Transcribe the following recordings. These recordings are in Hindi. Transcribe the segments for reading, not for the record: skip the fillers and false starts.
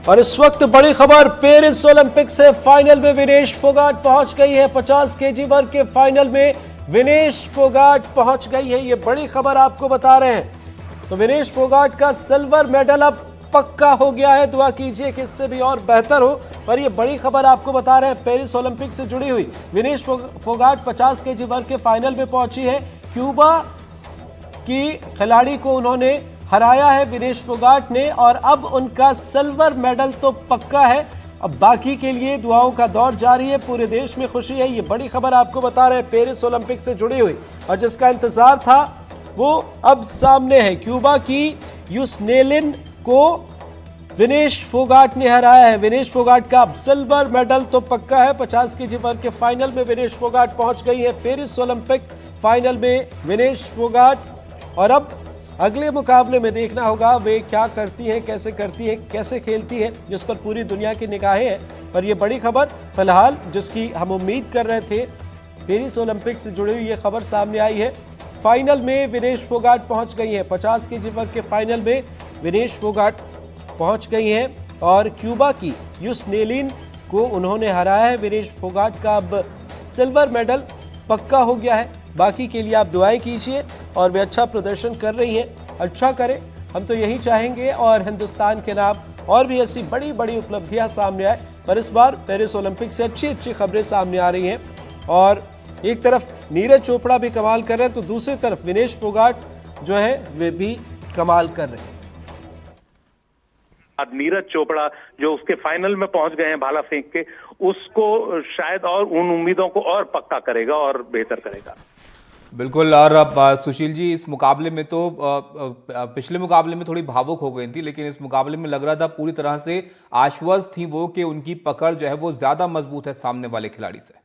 और इस वक्त बड़ी खबर पेरिस ओलंपिक से फाइनल में विनेश फोगाट पहुंच गई है। 50 केजी वर्ग के फाइनल में विनेश फोगाट पहुंच गई है, ये बड़ी खबर आपको बता रहे हैं। तो विनेश फोगाट का सिल्वर मेडल अब पक्का हो गया है। दुआ कीजिए कि इससे भी और बेहतर हो, पर ये बड़ी खबर आपको बता रहे हैं पेरिस ओलंपिक से जुड़ी हुई। विनेश फोगाट 50 केजी वर्ग के फाइनल में पहुंची है। क्यूबा की खिलाड़ी को उन्होंने हराया है विनेश फोगाट ने, और अब उनका सिल्वर मेडल तो पक्का है। अब बाकी के लिए दुआओं का दौर जारी है, पूरे देश में खुशी है। ये बड़ी खबर आपको बता रहे हैं पेरिस ओलंपिक से जुड़ी हुई, और जिसका इंतजार था वो अब सामने है। क्यूबा की यूस्नेलिन को विनेश फोगाट ने हराया है। विनेश फोगाट का अब सिल्वर मेडल तो पक्का है। 50 केजी वर्ग के फाइनल में विनेश फोगाट पहुंच गई है। पेरिस ओलंपिक फाइनल में विनेश फोगाट, और अब अगले मुकाबले में देखना होगा वे क्या करती हैं, कैसे करती हैं, कैसे खेलती हैं, जिस पर पूरी दुनिया की निगाहें हैं। पर यह बड़ी खबर फिलहाल जिसकी हम उम्मीद कर रहे थे, पेरिस ओलंपिक से जुड़ी हुई ये खबर सामने आई है। फाइनल में विनेश फोगाट पहुंच गई है। 50 केजी वर्ग के फाइनल में विनेश फोगाट पहुंच गई हैं और क्यूबा की यूस्नेलिन को उन्होंने हराया है। विनेश फोगाट का अब सिल्वर मेडल पक्का हो गया है। बाकी के लिए आप दुआएं कीजिए, और वे अच्छा प्रदर्शन कर रही हैं, अच्छा करें, हम तो यही चाहेंगे। और हिंदुस्तान के नाम और भी ऐसी बड़ी बड़ी उपलब्धियां सामने आए। पर इस बार पेरिस ओलंपिक से अच्छी अच्छी खबरें सामने आ रही हैं, और एक तरफ नीरज चोपड़ा भी कमाल कर रहे हैं, तो दूसरी तरफ विनेश फोगाट जो है वे भी कमाल कर रहे हैं। नीरज चोपड़ा जो उसके फाइनल में पहुंच गए हैं भाला फेंक के, उसको शायद और उन उम्मीदों को और पक्का करेगा और बेहतर करेगा। बिल्कुल। और अब सुशील जी, इस मुकाबले में तो पिछले मुकाबले में थोड़ी भावुक हो गई थी, लेकिन इस मुकाबले में लग रहा था पूरी तरह से आश्वस्त थी वो कि उनकी पकड़ जो है वो ज्यादा मजबूत है सामने वाले खिलाड़ी से।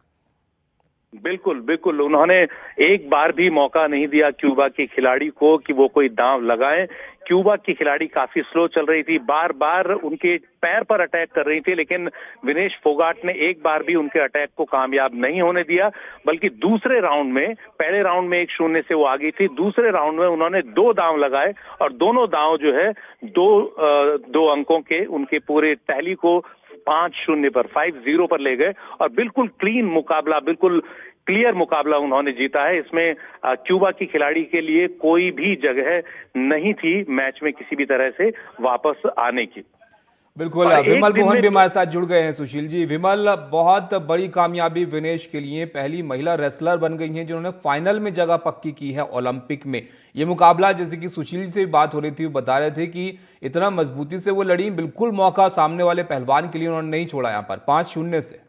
बिल्कुल बिल्कुल, उन्होंने एक बार भी मौका नहीं दिया क्यूबा के खिलाड़ी को कि वो कोई दांव लगाए। क्यूबा की खिलाड़ी काफी स्लो चल रही थी, बार बार उनके पैर पर अटैक कर रही थी, लेकिन विनेश फोगाट ने एक बार भी उनके अटैक को कामयाब नहीं होने दिया। बल्कि दूसरे राउंड में, पहले राउंड में 1-0 से वो आगी थी, दूसरे राउंड में उन्होंने 2 दांव लगाए, और दोनों दांव जो है दो अंकों के, उनके पूरे टैली को 5-0 पर 5-0 पर ले गए, और बिल्कुल क्लीन मुकाबला, बिल्कुल क्लियर मुकाबला उन्होंने जीता है। इसमें क्यूबा की खिलाड़ी के लिए कोई भी जगह नहीं थी मैच में किसी भी तरह से वापस आने की। बिल्कुल। विमल मोहन भी हमारे साथ जुड़ गए हैं। सुशील जी, विमल, बहुत बड़ी कामयाबी विनेश के लिए, पहली महिला रेसलर बन गई हैं जिन्होंने फाइनल में जगह पक्की की है ओलंपिक में। ये मुकाबला, जैसे कि सुशील से बात हो रही थी, वो बता रहे थे कि इतना मजबूती से वो लड़ी, बिल्कुल मौका सामने वाले पहलवान के लिए उन्होंने नहीं छोड़ा यहाँ पर 5-0 से।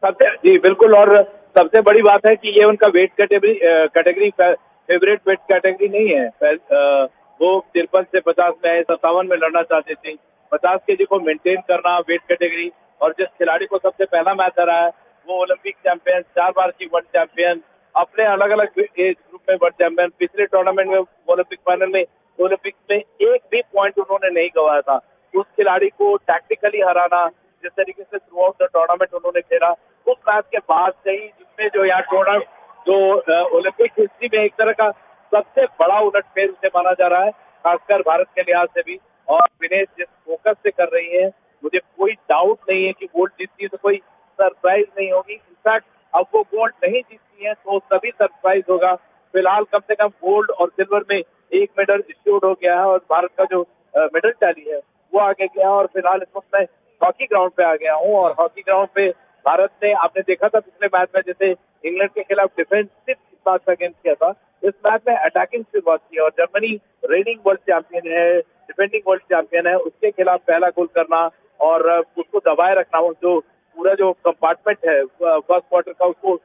जी बिल्कुल, और सबसे बड़ी बात है कि ये उनका weight category favourite weight category नहीं है। वो 53 से 50 में 57 में लड़ना चाहते थे। 50 केजी को मेंटेन करना वेट कैटेगरी, और जिस खिलाड़ी को सबसे पहला मैच हराया वो ओलंपिक चैंपियन, 4 बार की वर्ल्ड चैंपियन, अपने अलग अलग एज ग्रुप में वर्ल्ड चैंपियन, पिछले टूर्नामेंट में ओलंपिक फाइनल में, ओलंपिक में एक भी पॉइंट उन्होंने नहीं गंवाया था। उस खिलाड़ी को टैक्टिकली हराना, जिस तरीके से थ्रू आउट द टूर्नामेंट उन्होंने खेला, उस मैच के बाद से ही जिसमें जो यहाँ टूर्नामेंट जो ओलंपिक हिस्ट्री में एक तरह का सबसे बड़ा उलटफेर उसे माना जा रहा है, खासकर भारत के लिहाज से भी। और विनेश जिस फोकस से कर रही है, मुझे कोई डाउट नहीं है कि गोल्ड जीतती है तो कोई सरप्राइज नहीं होगी। इनफैक्ट अब वो गोल्ड नहीं जीतती है तो तभी सरप्राइज होगा। फिलहाल कम से कम गोल्ड और सिल्वर में एक मेडल इश्यूड हो गया है, और भारत का जो मेडल टैली है वो आगे गया है। और फिलहाल इस वक्त मैं हॉकी ग्राउंड पे आ गया हूँ, और हॉकी ग्राउंड पे भारत ने, आपने देखा था पिछले मैच में जैसे इंग्लैंड के खिलाफ डिफेंसिव बात का गेम किया था, इस मैच में अटैकिंग शुरुआत की। और जर्मनी रेनिंग वर्ल्ड चैंपियन है, डिफेंडिंग वर्ल्ड चैंपियन है, उसके खिलाफ पहला गोल करना और उसको दबाए रखना, जो पूरा जो कंपार्टमेंट है फर्स्ट क्वार्टर का, उसको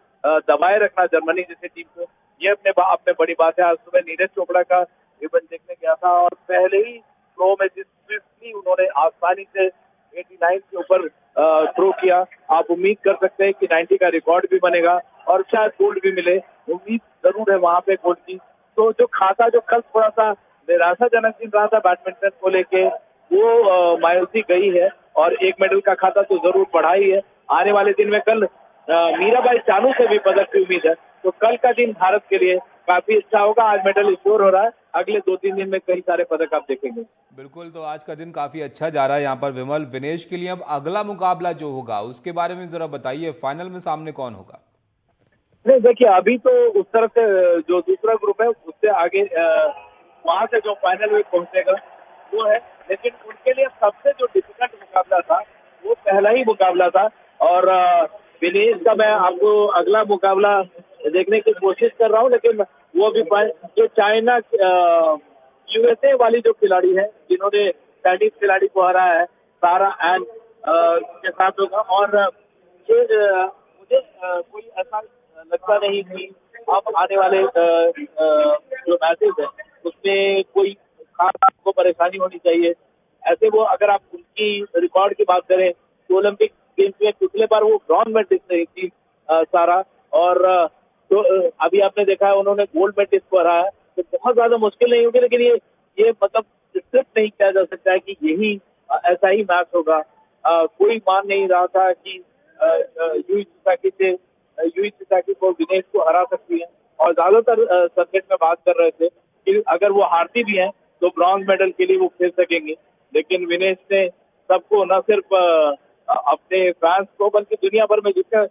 दबाए रखना जर्मनी जैसी टीम को, ये अपने बड़ी बात है। आज सुबह नीरज चोपड़ा का इवेंट देखने गया था, और पहले ही थ्रो में जिस स्विफ्टली उन्होंने आसानी से 89 के ऊपर थ्रो किया, आप उम्मीद कर सकते हैं कि 90 का रिकॉर्ड भी बनेगा और शायद गोल्ड भी मिले। उम्मीद जरूर है वहां पे गोल्ड की। तो जो खाता जो कल थोड़ा सा निराशाजनक दिन रहा था बैडमिंटन को लेके, वो मायूसी गई है, और एक मेडल का खाता तो जरूर बढ़ा ही है। आने वाले दिन में कल मीराबाई चानू से भी पदक की उम्मीद है। तो कल का दिन भारत के लिए काफी अच्छा होगा। आज मेडल स्कोर हो रहा है, अगले 2-3 दिन में कई सारे पदक आप देखेंगे। बिल्कुल, तो आज का दिन काफी अच्छा जा रहा है यहाँ पर विमल। विनेश के लिए अब अगला मुकाबला जो होगा उसके बारे में जरा बताइए, फाइनल में सामने कौन होगा? नहीं देखिए, अभी तो उस तरफ से जो दूसरा ग्रुप है उससे आगे वहां से जो फाइनल में पहुंचेगा वो है, लेकिन उनके लिए सबसे जो डिफिकल्ट मुकाबला था वो पहला ही मुकाबला था। और विनेश का मैं आपको अगला मुकाबला देखने की कोशिश कर रहा हूँ, लेकिन वो भी जो चाइना यूएसए वाली जो खिलाड़ी है जिन्होंने चाइनीज खिलाड़ी को हराया है, सारा एंड के साथ होगा। और ये मुझे कोई ऐसा लगता नहीं कि अब आने वाले जो मैचेस है उसमें कोई खास आपको परेशानी होनी चाहिए। ऐसे वो अगर आप उनकी रिकॉर्ड की बात करें तो ओलंपिक गेम्स में पिछले बार वो ब्रॉन्ज मेडलिस्ट रही थी सारा, और तो अभी आपने देखा है उन्होंने गोल्ड मेडलिस्ट को हराया है। तो बहुत ज्यादा मुश्किल नहीं होगी, लेकिन ये मतलब स्क्रिप्ट नहीं किया जा सकता है कि यही ऐसा ही मैच होगा। कोई मान नहीं रहा था कि यूई चिसाकी को विनेश को हरा सकती है, और ज्यादातर सर्किट में बात कर रहे थे कि अगर वो हारती भी हैं तो ब्रॉन्ज मेडल के लिए वो खेल सकेंगे। लेकिन विनेश ने सबको, न सिर्फ अपने फैंस को बल्कि दुनिया भर में जितने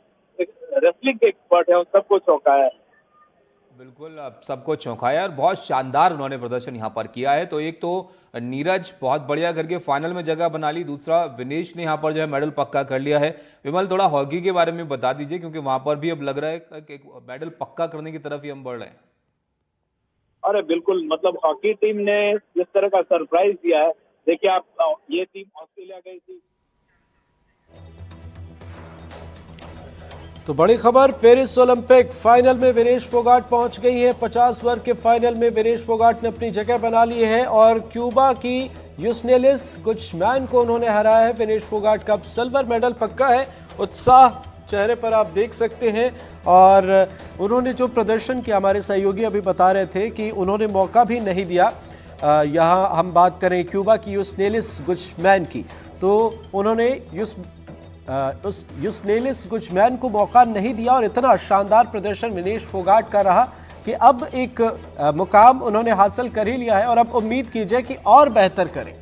रेसलिंग के एक्सपर्ट हैं उन सबको चौंकाया है। बिल्कुल, अब सबको चौंकाया और बहुत शानदार उन्होंने प्रदर्शन यहाँ पर किया है। तो एक तो नीरज बहुत बढ़िया करके फाइनल में जगह बना ली, दूसरा विनेश ने यहाँ पर जो है मेडल पक्का कर लिया है। विमल, थोड़ा हॉकी के बारे में बता दीजिए, क्योंकि वहां पर भी अब लग रहा है कि मेडल पक्का करने की तरफ ही हम बढ़ रहे हैं। अरे बिल्कुल, मतलब हॉकी टीम ने जिस तरह का सरप्राइज दिया है, देखिए आप, ये टीम ऑस्ट्रेलिया गई थी। तो बड़ी खबर, पेरिस ओलंपिक फाइनल में विनेश फोगाट पहुंच गई है। 50 वर्ग के फाइनल में विनेश फोगाट ने अपनी जगह बना ली है और क्यूबा की यूस्नेलिस गुचमैन को उन्होंने हराया है। विनेश फोगाट का अब सिल्वर मेडल पक्का है। उत्साह चेहरे पर आप देख सकते हैं, और उन्होंने जो प्रदर्शन किया, हमारे सहयोगी अभी बता रहे थे कि उन्होंने मौका भी नहीं दिया। यहाँ हम बात करें क्यूबा की यूस्नेलिस गुचमैन की, तो उन्होंने उस यूस्नेलिस गुचमैन को मौका नहीं दिया, और इतना शानदार प्रदर्शन विनेश फोगाट का रहा कि अब एक मुकाम उन्होंने हासिल कर ही लिया है, और अब उम्मीद कीजिए कि और बेहतर करें।